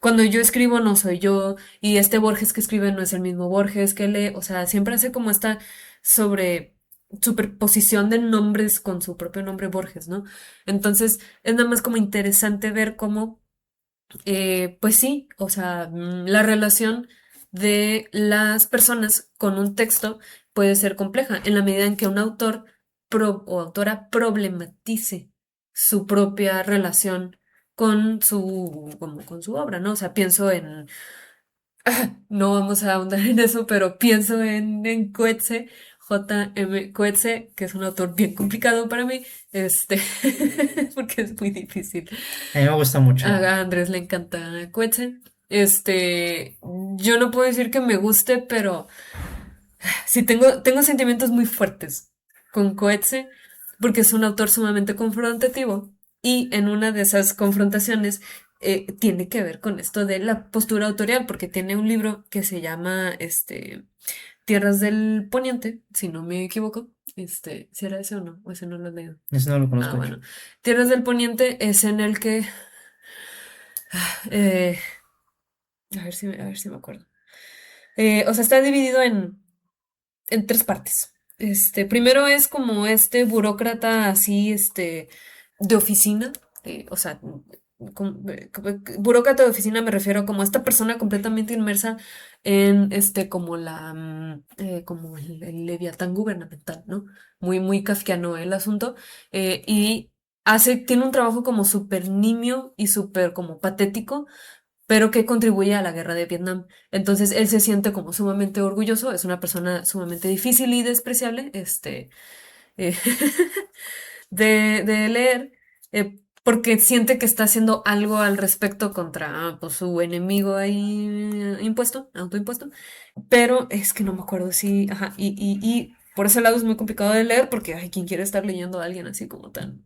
cuando yo escribo no soy yo, y este Borges que escribe no es el mismo Borges que lee, o sea, siempre hace como esta sobre superposición de nombres con su propio nombre Borges, ¿no? Entonces, es nada más como interesante ver cómo, pues sí, o sea, la relación de las personas con un texto puede ser compleja en la medida en que un autor o autora problematice su propia relación como con su obra, ¿no? O sea, pienso en, no vamos a ahondar en eso, pero pienso en Coetzee, J.M. Coetzee, que es un autor bien complicado para mí, este, porque es muy difícil.
A mí me gusta mucho.
A Andrés le encanta Coetzee. Yo no puedo decir que me guste, pero sí tengo sentimientos muy fuertes con Coetzee, porque es un autor sumamente confrontativo y en una de esas confrontaciones tiene que ver con esto de la postura autorial, porque tiene un libro que se llama Tierras del Poniente, si no me equivoco. Si era ese o no, o ese no lo he leído.
Eso no lo
Ah,
conozco, de hecho.
bueno. Tierras del Poniente es en el que, eh, a ver si me acuerdo. O sea, está dividido en tres partes. Primero es como este burócrata así, de oficina, o sea, burócrata de oficina me refiero como a esta persona completamente inmersa en, como el leviatán gubernamental, ¿no? Muy, muy kafkiano el asunto, y tiene un trabajo como súper nimio y súper como patético, pero que contribuye a la guerra de Vietnam. Entonces él se siente como sumamente orgulloso, es una persona sumamente difícil y despreciable, eh, de leer, porque siente que está haciendo algo al respecto contra pues, su enemigo ahí autoimpuesto, pero es que no me acuerdo si, ajá, y por ese lado es muy complicado de leer porque, ay, ¿quién quiere estar leyendo a alguien así como tan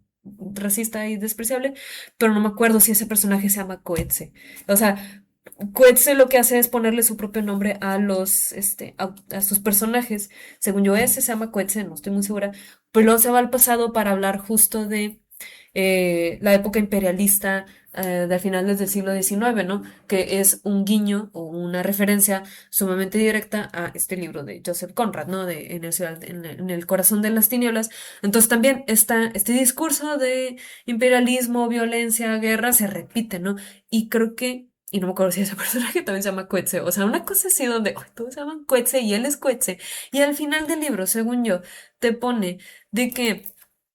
racista y despreciable? Pero no me acuerdo si ese personaje se llama Coetzee. O sea, Coetzee lo que hace es ponerle su propio nombre a sus personajes. Según yo, ese se llama Coetzee, no estoy muy segura. Pero luego se va al pasado para hablar justo de la época imperialista de finales del siglo XIX, ¿no? Que es un guiño o una referencia sumamente directa a este libro de Joseph Conrad, ¿no? En el corazón de las tinieblas. Entonces también este discurso de imperialismo, violencia, guerra se repite, ¿no? Y creo que y no me acuerdo si esa personaje también se llama Coetzee. O sea, una cosa así donde ay, todos se llaman Coetzee y él es Coetzee. Y al final del libro, según yo, te pone de que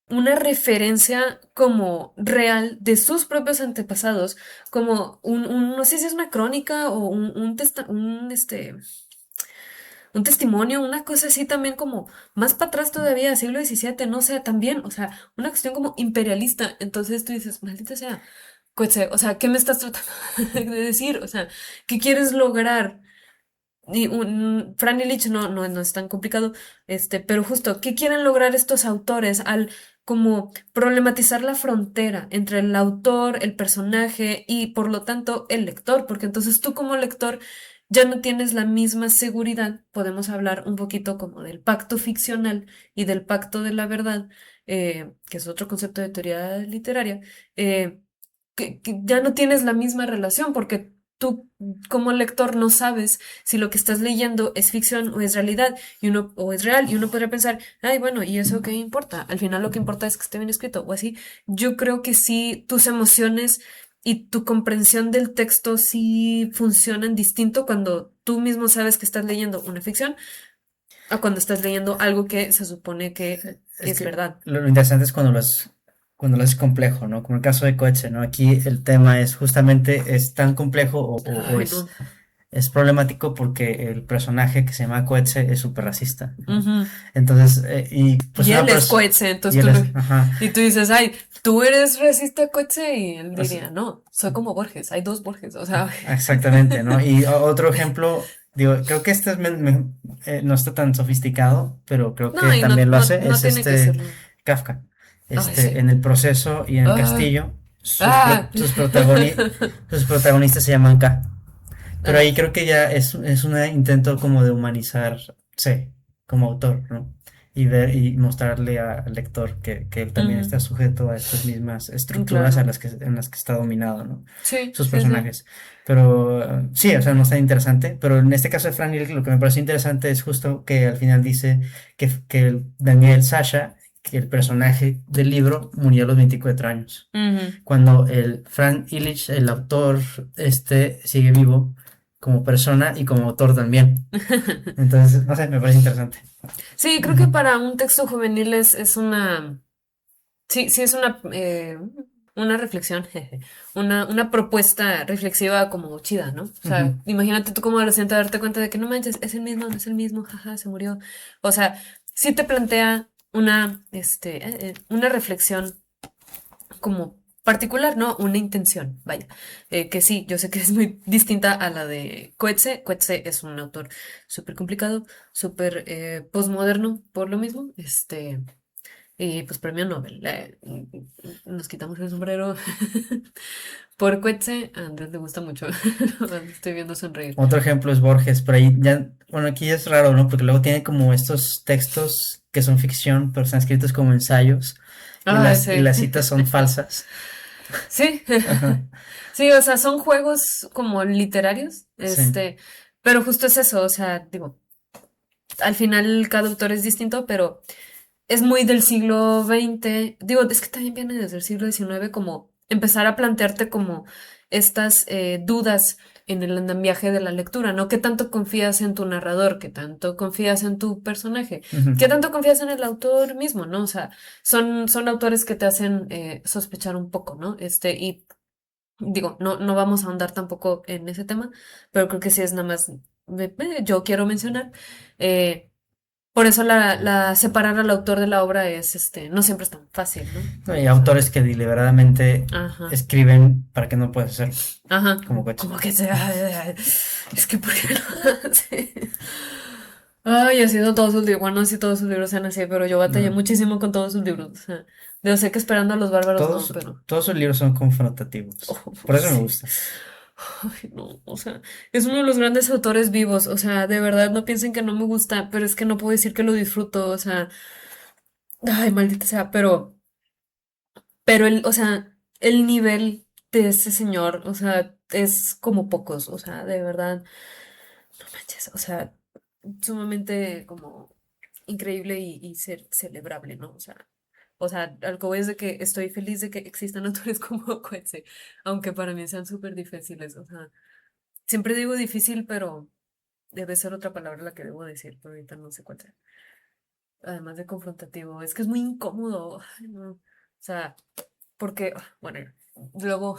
una referencia como real de sus propios antepasados, como no sé si es una crónica o un testimonio, una cosa así también como más para atrás todavía, siglo XVII, no sé, también, o sea, una cuestión como imperialista. Entonces tú dices, maldita sea, Coetzee, o sea, ¿qué me estás tratando de decir? O sea, ¿qué quieres lograr? Y Fran Illich no es tan complicado, pero justo, ¿qué quieren lograr estos autores al como problematizar la frontera entre el autor, el personaje y por lo tanto el lector? Porque entonces tú como lector ya no tienes la misma seguridad, podemos hablar un poquito como del pacto ficcional y del pacto de la verdad, que es otro concepto de teoría literaria, eh, que ya no tienes la misma relación porque tú como lector no sabes si lo que estás leyendo es ficción o es realidad o es real y uno podría pensar, ay, bueno, ¿y eso qué importa? Al final lo que importa es que esté bien escrito o así. Yo creo que sí, tus emociones y tu comprensión del texto sí funcionan distinto cuando tú mismo sabes que estás leyendo una ficción a cuando estás leyendo algo que se supone que
Es
es
que
verdad.
lo interesante es cuando lo haces complejo, ¿no? Como el caso de Coetzee, ¿no? Aquí el tema es justamente es tan complejo o
Ay, no.
es problemático porque el personaje que se llama Coetzee es súper racista, ¿no?
Ujú.
Entonces, y pues
Y
una
él es
persona,
Coetzee,
y
entonces
él
tú,
es, ajá,
y tú dices, ay, tú eres racista Coetzee, y él
o sea,
diría, no, soy como Borges, hay dos Borges, o sea,
exactamente, ¿no? Y otro ejemplo, digo, creo que este no está tan sofisticado, pero creo
no,
que
y no,
también lo
no,
hace,
no
es
tiene que serlo.
Kafka.
Ay, sí.
En El Proceso y en El
Ah,
Castillo,
ah.
sus protagonistas se llaman K. Pero
Ah,
ahí creo que ya es un intento como de humanizarse como autor, ¿no? Y ver y mostrarle al lector que él también
ujú,
está sujeto a estas mismas estructuras
claro.
en las que está dominado, ¿no?
Sí,
Sus
sí, sí.
personajes. Pero sí, o sea, no es tan interesante. Pero en este caso de Frank Ilk, lo que me pareció interesante es justo que al final dice que Daniel Sasha, que el personaje del libro, murió a los 24 años.
Ujú,
Cuando el Frank Illich, el autor, sigue vivo como persona y como autor también. Entonces, no sé, me parece interesante.
Sí, creo que
Ujú,
para un texto juvenil es una, sí, sí es una reflexión, jeje, una propuesta reflexiva como chida, ¿no? O
ujú.
sea, imagínate tú como adolescente darte cuenta de que no manches, es el mismo, no es el mismo, jaja, se murió. O sea, sí te plantea una reflexión como particular, ¿no? Una intención, vaya. Que sí, yo sé que es muy distinta a la de Coetzee. Coetzee es un autor súper complicado, súper posmoderno, por lo mismo. Y pues premio Nobel. Nos quitamos el sombrero por Coetzee. A Andrés le gusta mucho. Estoy viendo sonreír.
Otro ejemplo es Borges, pero ahí ya, bueno, aquí ya es raro, ¿no? Porque luego tiene como estos textos que son ficción, pero están escritos como ensayos y
Ah,
y
sí.
las citas son falsas.
Sí.
Ajá,
Sí, o sea, son juegos como literarios.
sí.
Pero justo es eso, o sea, digo, al final cada autor es distinto, pero es muy del siglo XX. Digo, es que también viene desde el siglo XIX como empezar a plantearte como estas dudas en el andamiaje de la lectura, ¿no? ¿Qué tanto confías en tu narrador? ¿Qué tanto confías en tu personaje?
Ujú.
¿Qué tanto confías en el autor mismo, ¿no? O sea, son autores que te hacen sospechar un poco, ¿no? Y digo, no vamos a ahondar tampoco en ese tema, pero creo que sí es nada más, yo quiero mencionar. eh, por eso la separar al autor de la obra no siempre es tan fácil, ¿no?
No, hay
O sea,
autores que deliberadamente
ajá,
escriben para que no puedas hacerlo,
ajá,
como Goethe.
como que es que ¿por qué no hace? Ay, haciendo todos sus libros, bueno, no sé si todos sus libros sean así, pero yo batallé
No.
muchísimo con todos sus libros, o sea, yo sé que esperando a los bárbaros no,
Todos,
pero,
todos sus libros son confrontativos.
oh,
Por eso me
sí.
gusta.
Ay, no, o sea, es uno de los grandes autores vivos, o sea, de verdad no piensen que no me gusta, pero es que no puedo decir que lo disfruto, o sea, ay, maldita sea, pero o sea, el nivel de ese señor, o sea, es como pocos, o sea, de verdad, no manches, o sea, sumamente como increíble y celebrable, ¿no? O sea, algo es de que estoy feliz de que existan autores como Coetzee, aunque para mí sean súper difíciles, o sea, siempre digo difícil, pero debe ser otra palabra la que debo decir, pero ahorita no sé cuál sea. Además de confrontativo, es que es muy incómodo, ay, no. O sea, porque, bueno, luego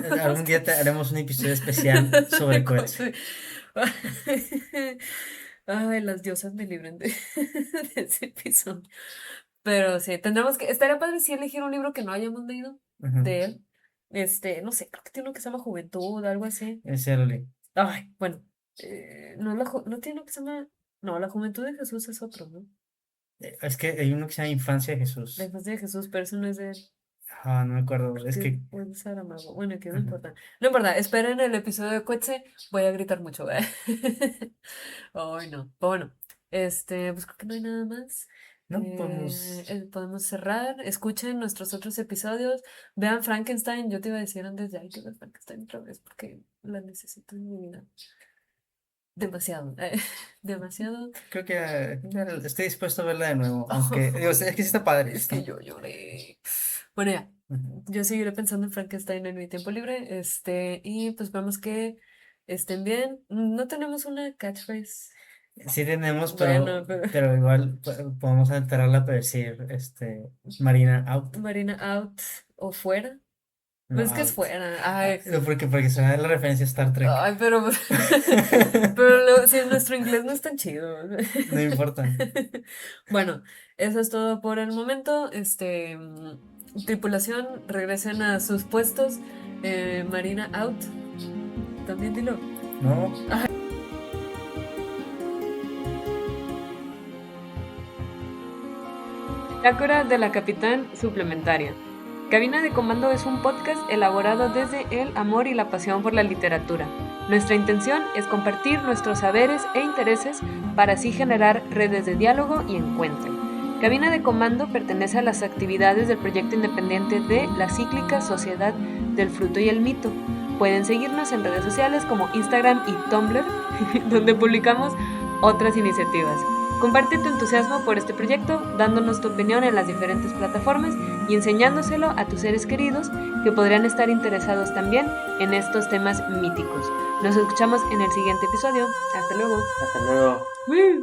es
Algún día
que
haremos un episodio especial sobre Coetze.
Coetzee. Ay, las diosas me libren de ese episodio. Pero sí, tendremos que, estaría padre si elegir un libro que no hayamos leído
Ujú.
de él. No sé, creo que tiene uno que se llama Juventud, algo así.
Ese ya lo leí.
Ay, bueno, no tiene uno que se llama, no, la Juventud de Jesús es otro, ¿no?
Es que hay uno que se llama Infancia de
La
Jesús.
Infancia de Jesús, pero eso no es de él.
Ah, no me acuerdo.
Creo
Es
que
que.
puede de Saramago. Bueno, que no
Ujú.
importa. No importa, esperen el episodio de Coetze, voy a gritar mucho, ¿eh? Ay, no. Pero bueno, pues creo que no hay nada más.
No, podemos.
Podemos cerrar. Escuchen nuestros otros episodios. Vean Frankenstein. Yo te iba a decir antes de hay que ver Frankenstein otra vez porque la necesito en mi vida. Demasiado. Demasiado.
Creo que estoy dispuesto a verla de nuevo. Aunque, digo,
Oh,
es que sí está padre.
es que yo lloré. Bueno, ya.
Ujú.
Yo seguiré pensando en Frankenstein en mi tiempo libre. Y pues vemos que estén bien. No tenemos una catchphrase.
Sí tenemos,
Bueno, pero
pero igual podemos alterarla para decir, Marina out.
Marina out o fuera.
No,
Pues es que es
out.
fuera.
Ah,
Ay,
no, porque se da la referencia a Star Trek.
ay, pero, pero si nuestro inglés no es tan chido.
No importa.
Bueno, eso es todo por el momento. Tripulación, regresen a sus puestos. Marina out. También dilo.
No.
Bitácora de la Capitán Suplementaria. Cabina de Comando es un podcast elaborado desde el amor y la pasión por la literatura. Nuestra intención es compartir nuestros saberes e intereses para así generar redes de diálogo y encuentro. Cabina de Comando pertenece a las actividades del proyecto independiente de la cíclica Sociedad del Fruto y el Mito. Pueden seguirnos en redes sociales como Instagram y Tumblr, donde publicamos otras iniciativas. Comparte tu entusiasmo por este proyecto, dándonos tu opinión en las diferentes plataformas y enseñándoselo a tus seres queridos que podrían estar interesados también en estos temas míticos. Nos escuchamos en el siguiente episodio. Hasta luego.
Hasta luego.
¡Woo!